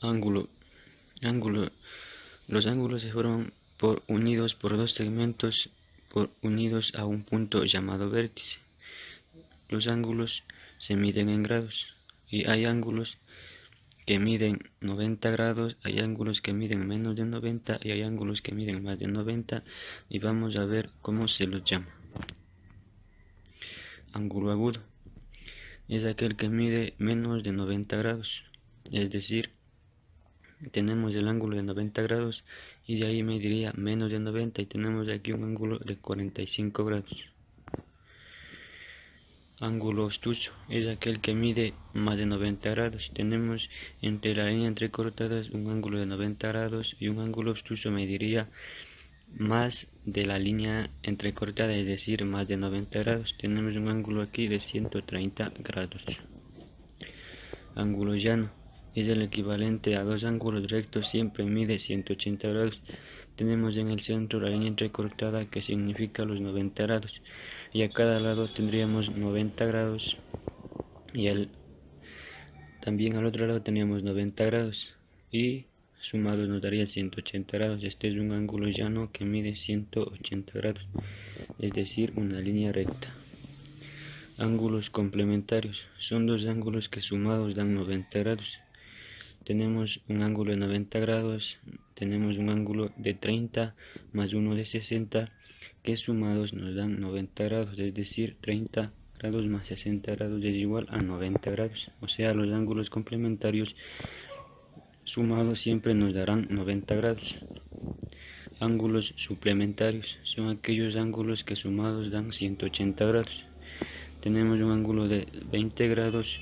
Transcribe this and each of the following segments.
Ángulo. Ángulo. Los ángulos se forman unidos por dos segmentos unidos a un punto llamado vértice. Los ángulos se miden en grados y hay ángulos que miden 90 grados, hay ángulos que miden menos de 90 y hay ángulos que miden más de 90 y vamos a ver cómo se los llama. Ángulo agudo es aquel que mide menos de 90 grados, es decir, tenemos el ángulo de 90 grados y de ahí mediría menos de 90 y tenemos aquí un ángulo de 45 grados. Ángulo obtuso es aquel que mide más de 90 grados. Tenemos entre la línea entrecortadas un ángulo de 90 grados y un ángulo obtuso mediría más de la línea entrecortada, es decir, más de 90 grados. Tenemos un ángulo aquí de 130 grados. Ángulo llano es el equivalente a dos ángulos rectos, siempre mide 180 grados. Tenemos en el centro la línea entrecortada que significa los 90 grados y a cada lado tendríamos 90 grados y también al otro lado teníamos 90 grados y sumados nos daría 180 grados. Este es un ángulo llano que mide 180 grados, es decir, una línea recta. Ángulos complementarios son dos ángulos que sumados dan 90 grados. Tenemos un ángulo de 90 grados, tenemos un ángulo de 30 más uno de 60 que sumados nos dan 90 grados, es decir, 30 grados más 60 grados es igual a 90 grados. O sea, los ángulos complementarios sumados siempre nos darán 90 grados. Ángulos suplementarios son aquellos ángulos que sumados dan 180 grados. Tenemos un ángulo de 20 grados,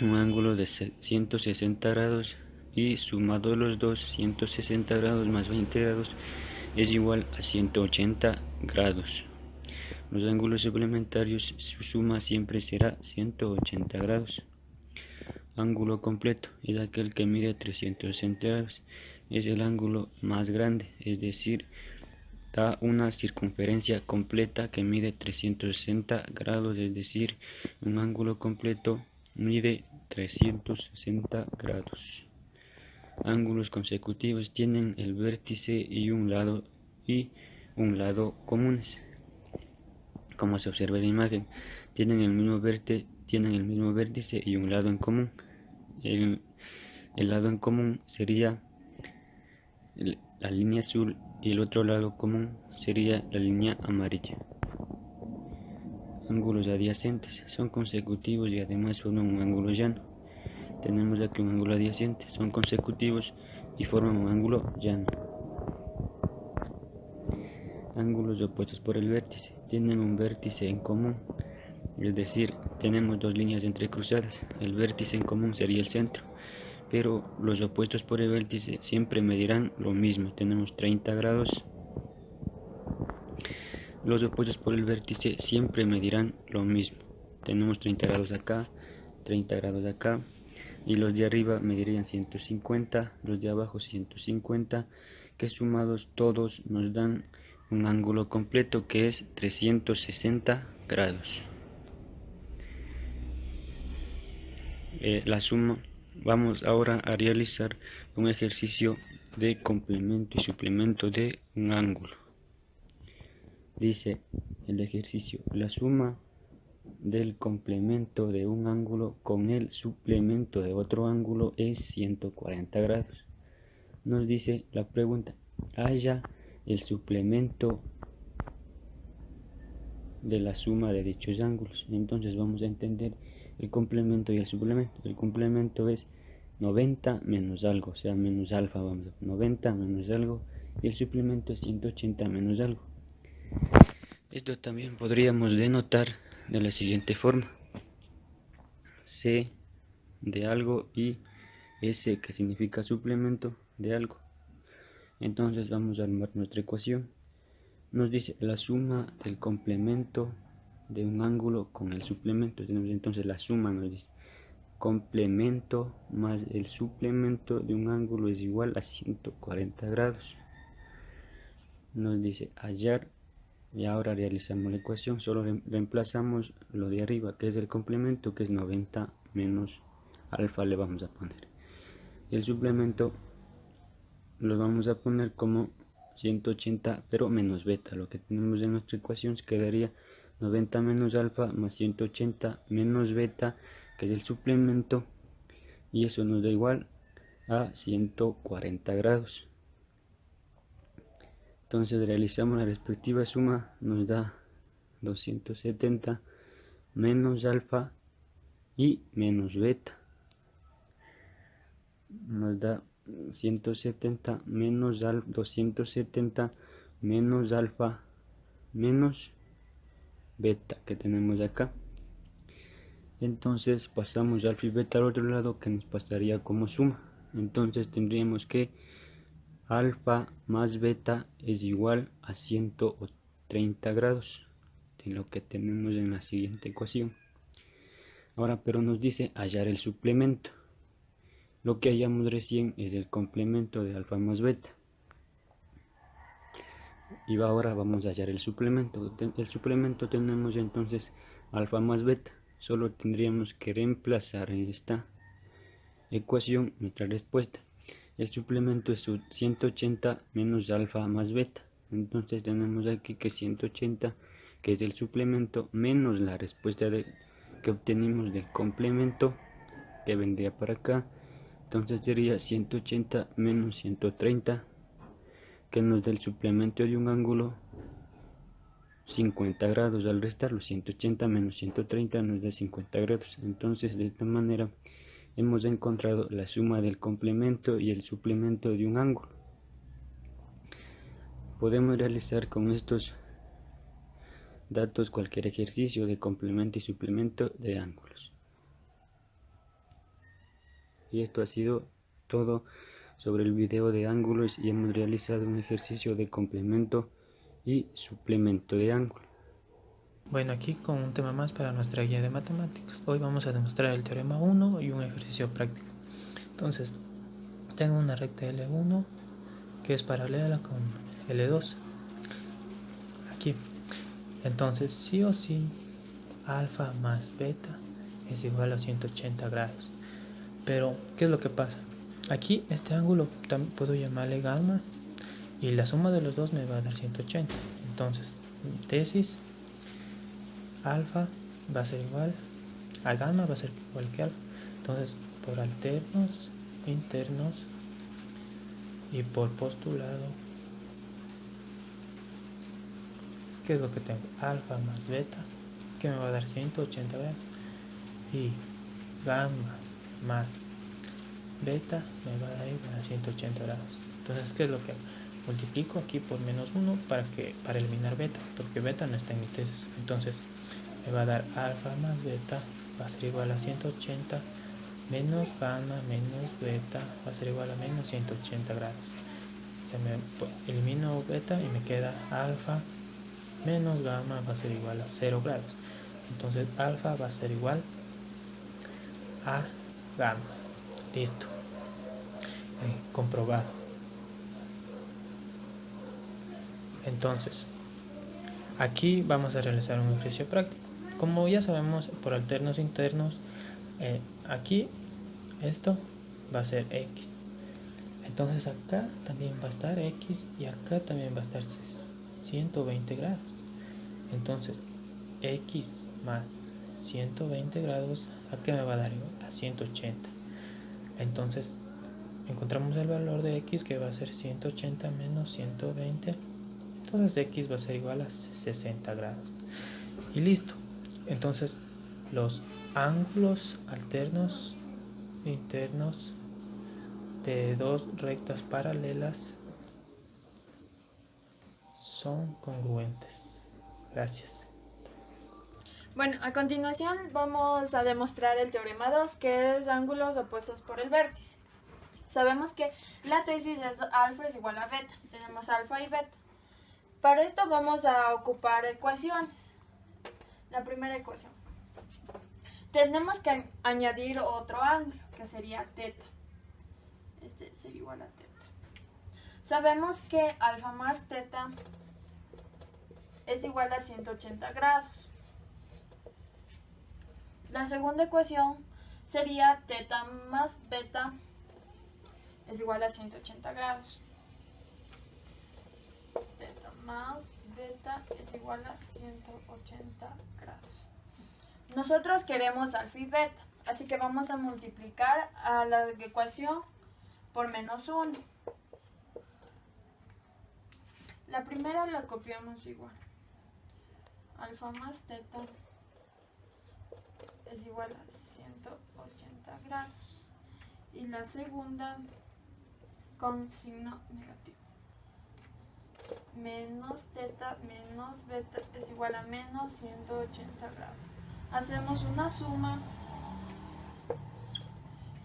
un ángulo de 160 grados y sumado los dos, 160 grados más 20 grados es igual a 180 grados. Los ángulos suplementarios, su suma siempre será 180 grados. Ángulo completo es aquel que mide 360 grados. Es el ángulo más grande, es decir, da una circunferencia completa que mide 360 grados, es decir, un ángulo completo mide 360 grados. Ángulos consecutivos tienen el vértice y un lado comunes. Como se observa en la imagen, tienen el mismo vértice y un lado en común. El lado en común sería la línea azul y el otro lado común sería la línea amarilla. Ángulos adyacentes son consecutivos y además forman un ángulo llano. Tenemos aquí un ángulo adyacente, son consecutivos y forman un ángulo llano. Ángulos opuestos por el vértice tienen un vértice en común, es decir, tenemos dos líneas entrecruzadas. El vértice en común sería el centro, pero los opuestos por el vértice siempre medirán lo mismo. Tenemos 30 grados. Los opuestos por el vértice siempre medirán lo mismo. Tenemos 30 grados acá, 30 grados acá, y los de arriba medirían 150, los de abajo 150, que sumados todos nos dan un ángulo completo que es 360 grados. La suma, vamos ahora a realizar un ejercicio de complemento y suplemento de un ángulo. Dice el ejercicio: la suma del complemento de un ángulo con el suplemento de otro ángulo es 140 grados. Nos dice la pregunta: halla el suplemento de la suma de dichos ángulos. Entonces vamos a entender el complemento y el suplemento. El complemento es 90 menos algo, o sea, menos alfa, 90 menos algo, y el suplemento es 180 menos algo. Esto también podríamos denotar de la siguiente forma: C de algo y S, que significa suplemento de algo. Entonces vamos a armar nuestra ecuación. Nos dice la suma del complemento de un ángulo con el suplemento. Tenemos entonces la suma, nos dice complemento más el suplemento de un ángulo es igual a 140 grados. Nos dice hallar, y ahora realizamos la ecuación. Solo reemplazamos lo de arriba, que es el complemento, que es 90 menos alfa, le vamos a poner. y el suplemento lo vamos a poner como 180 pero menos beta. Lo que tenemos en nuestra ecuación quedaría 90 menos alfa más 180 menos beta, que es el suplemento, y eso nos da igual a 140 grados. Entonces realizamos la respectiva suma, nos da 270 menos alfa y menos beta, nos da 170 menos 270 menos alfa menos beta que tenemos acá. Entonces pasamos alfa y beta al otro lado, que nos pasaría como suma. Entonces tendríamos que alfa más beta es igual a 130 grados, de lo que tenemos en la siguiente ecuación. Ahora pero nos dice hallar el suplemento. Lo que hallamos recién es el complemento de alfa más beta, y ahora vamos a hallar el suplemento. El suplemento tenemos entonces alfa más beta. Solo tendríamos que reemplazar en esta ecuación nuestra respuesta. El suplemento es 180 menos alfa más beta. Entonces tenemos aquí que 180, que es el suplemento, menos la respuesta que obtenimos del complemento, que vendría para acá. Entonces sería 180 menos 130, que nos da el suplemento de un ángulo 50 grados. Al restarlo, 180 menos 130 nos da 50 grados. Entonces de esta manera hemos encontrado la suma del complemento y el suplemento de un ángulo. Podemos realizar con estos datos cualquier ejercicio de complemento y suplemento de ángulos. Y esto ha sido todo sobre el video de ángulos, y hemos realizado un ejercicio de complemento y suplemento de ángulo. Bueno, aquí con un tema más para nuestra guía de matemáticas. Hoy vamos a demostrar el teorema 1 y un ejercicio práctico. Entonces, tengo una recta L1 que es paralela con L2. Aquí. Entonces, sí o sí, alfa más beta es igual a 180 grados. Pero, ¿qué es lo que pasa? Aquí este ángulo también puedo llamarle gamma, y la suma de los dos me va a dar 180. Entonces, tesis, alfa va a ser igual a gamma, va a ser igual que alfa. Entonces, por alternos, internos y por postulado, ¿qué es lo que tengo? Alfa más beta, que me va a dar 180 grados, y gamma más beta me va a dar igual a 180 grados. Entonces, ¿qué es lo que hago? Multiplico aquí por menos 1 para eliminar beta, porque beta no está en mi tesis. Entonces me va a dar alfa más beta va a ser igual a 180 menos gamma menos beta va a ser igual a menos 180 grados. Elimino beta y me queda alfa menos gamma va a ser igual a 0 grados. Entonces alfa va a ser igual a gamma. Listo. Comprobado. Entonces, aquí vamos a realizar un ejercicio práctico. Como ya sabemos, por alternos internos, aquí esto va a ser x. Entonces acá también va a estar x y acá también va a estar 120 grados. Entonces x más 120 grados, ¿a qué me va a dar? A 180. Entonces encontramos el valor de x, que va a ser 180 menos 120. Entonces x va a ser igual a 60 grados. Y listo. Entonces los ángulos alternos internos de dos rectas paralelas son congruentes. Gracias. Bueno, a continuación vamos a demostrar el teorema 2, que es ángulos opuestos por el vértice. Sabemos que la tesis es alfa es igual a beta. Tenemos alfa y beta. Para esto vamos a ocupar ecuaciones. La primera ecuación. Tenemos que añadir otro ángulo, que sería teta. Este sería igual a teta. Sabemos que alfa más teta es igual a 180 grados. La segunda ecuación sería teta más beta es igual a 180 grados. Teta más beta es igual a 180 grados. Nosotros queremos alfa y beta, así que vamos a multiplicar a la ecuación por menos 1. La primera la copiamos igual. Alfa más teta es igual a 180 grados. Y la segunda con signo negativo. Menos teta menos beta es igual a menos 180 grados. Hacemos una suma.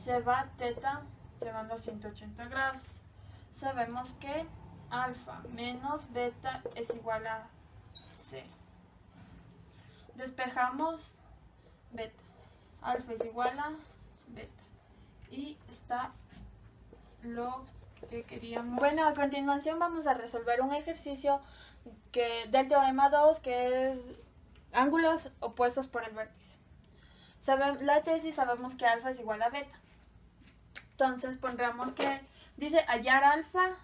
Se va teta, se van los 180 grados. Sabemos que alfa menos beta es igual a 0. Despejamos beta. Alfa es igual a beta. Y está lo que queríamos. Bueno, a continuación vamos a resolver un ejercicio del teorema 2, que es ángulos opuestos por el vértice. La tesis sabemos que alfa es igual a beta. Entonces pondremos que dice hallar alfa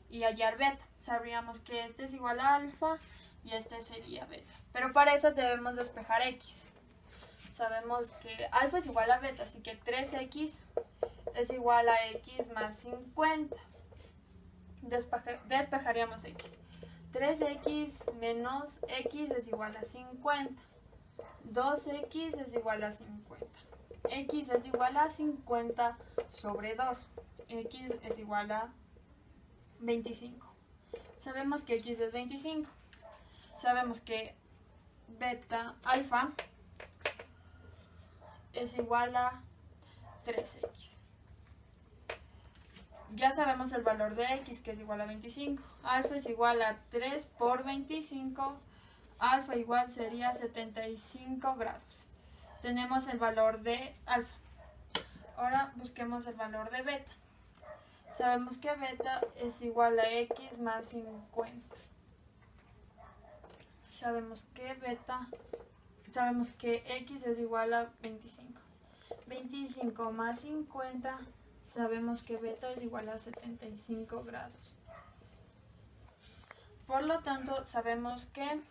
y hallar beta. Sabríamos que este es igual a alfa y este sería beta. Pero para eso debemos despejar x. Sabemos que alfa es igual a beta, así que 3x es igual a x más 50. Despejaríamos x. 3x menos x es igual a 50. 2x es igual a 50. X es igual a 50 sobre 2. X es igual a 25. Sabemos que x es 25. Sabemos que beta alfa es igual a 3x. Ya sabemos el valor de x, que es igual a 25. Alfa es igual a 3 por 25. Alfa igual sería 75 grados. Tenemos el valor de alfa. Ahora busquemos el valor de beta. Sabemos que beta es igual a x más 50. Sabemos que x es igual a 25. 25 más 50, sabemos que beta es igual a 75 grados. Por lo tanto, sabemos que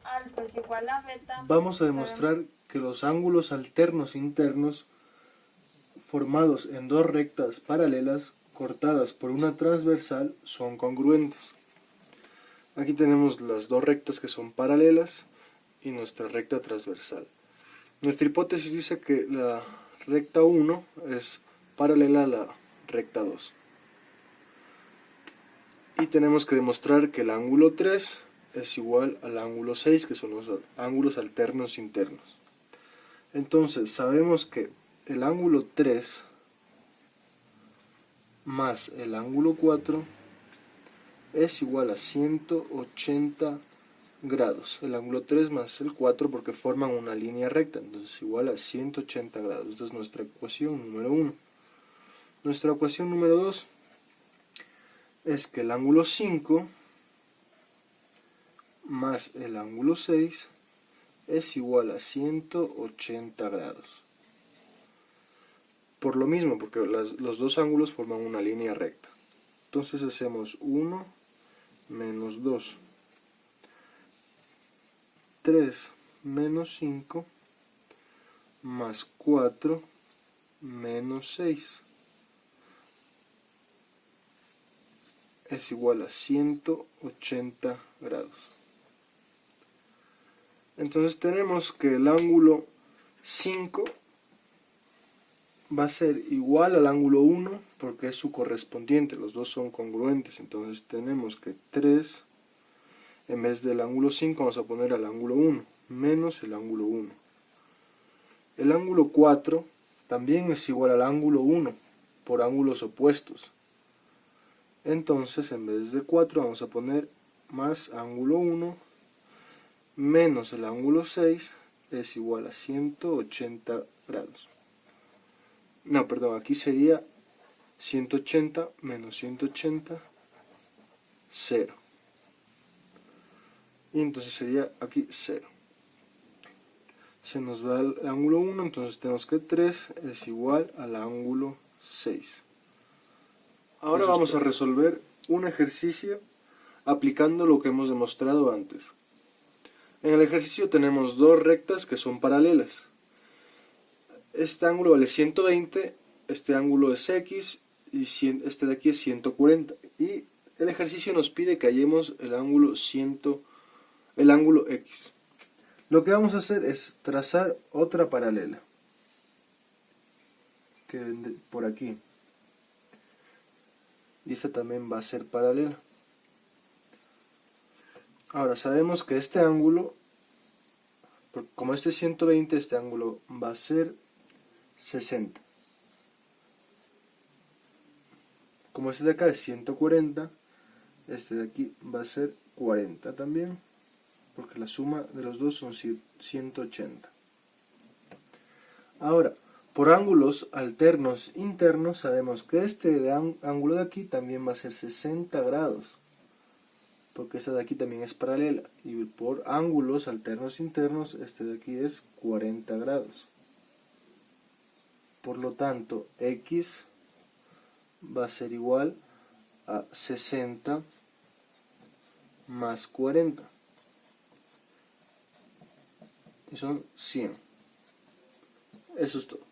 alfa es igual a beta. Vamos a demostrar que los ángulos alternos internos formados en dos rectas paralelas cortadas por una transversal son congruentes. Aquí tenemos las dos rectas que son paralelas y nuestra recta transversal. Nuestra hipótesis dice que la recta 1 es paralela a la recta 2. Y tenemos que demostrar que el ángulo 3 es igual al ángulo 6, que son los ángulos alternos internos. Entonces sabemos que el ángulo 3 más el ángulo 4 es igual a 180 grados. El ángulo 3 más el 4 porque forman una línea recta, entonces igual a 180 grados. Esta es nuestra ecuación número 1. Nuestra ecuación número 2 es que el ángulo 5 más el ángulo 6 es igual a 180 grados. Por lo mismo, porque los dos ángulos forman una línea recta. Entonces hacemos 1 menos 2. 3 menos 5 más 4 menos 6 es igual a 180 grados. Entonces tenemos que el ángulo 5 va a ser igual al ángulo 1 porque es su correspondiente, los dos son congruentes. Entonces tenemos que 3, en vez del ángulo 5 vamos a poner al ángulo 1, menos el ángulo 1. El ángulo 4 también es igual al ángulo 1 por ángulos opuestos. Entonces en vez de 4 vamos a poner más ángulo 1 menos el ángulo 6 es igual a 180 grados. No, perdón, aquí sería 180 menos 180, 0. Y entonces sería aquí 0. Se nos va el ángulo 1, entonces tenemos que 3 es igual al ángulo 6. Ahora Eso es vamos a todo. resolver un ejercicio aplicando lo que hemos demostrado antes. En el ejercicio tenemos dos rectas que son paralelas. Este ángulo vale 120, este ángulo es X y este de aquí es 140. Y el ejercicio nos pide que hallemos el ángulo X. Lo que vamos a hacer es trazar otra paralela, que viene por aquí. Y esta también va a ser paralela. Ahora sabemos que este ángulo, como este es 120, este ángulo va a ser 60. Como este de acá es 140, este de aquí va a ser 40 también, porque la suma de los dos son 180. Ahora, por ángulos alternos internos sabemos que este ángulo de aquí también va a ser 60 grados, porque esta de aquí también es paralela, y por ángulos alternos internos este de aquí es 40 grados. Por lo tanto, X va a ser igual a 60 más 40, y son 100. Eso es todo.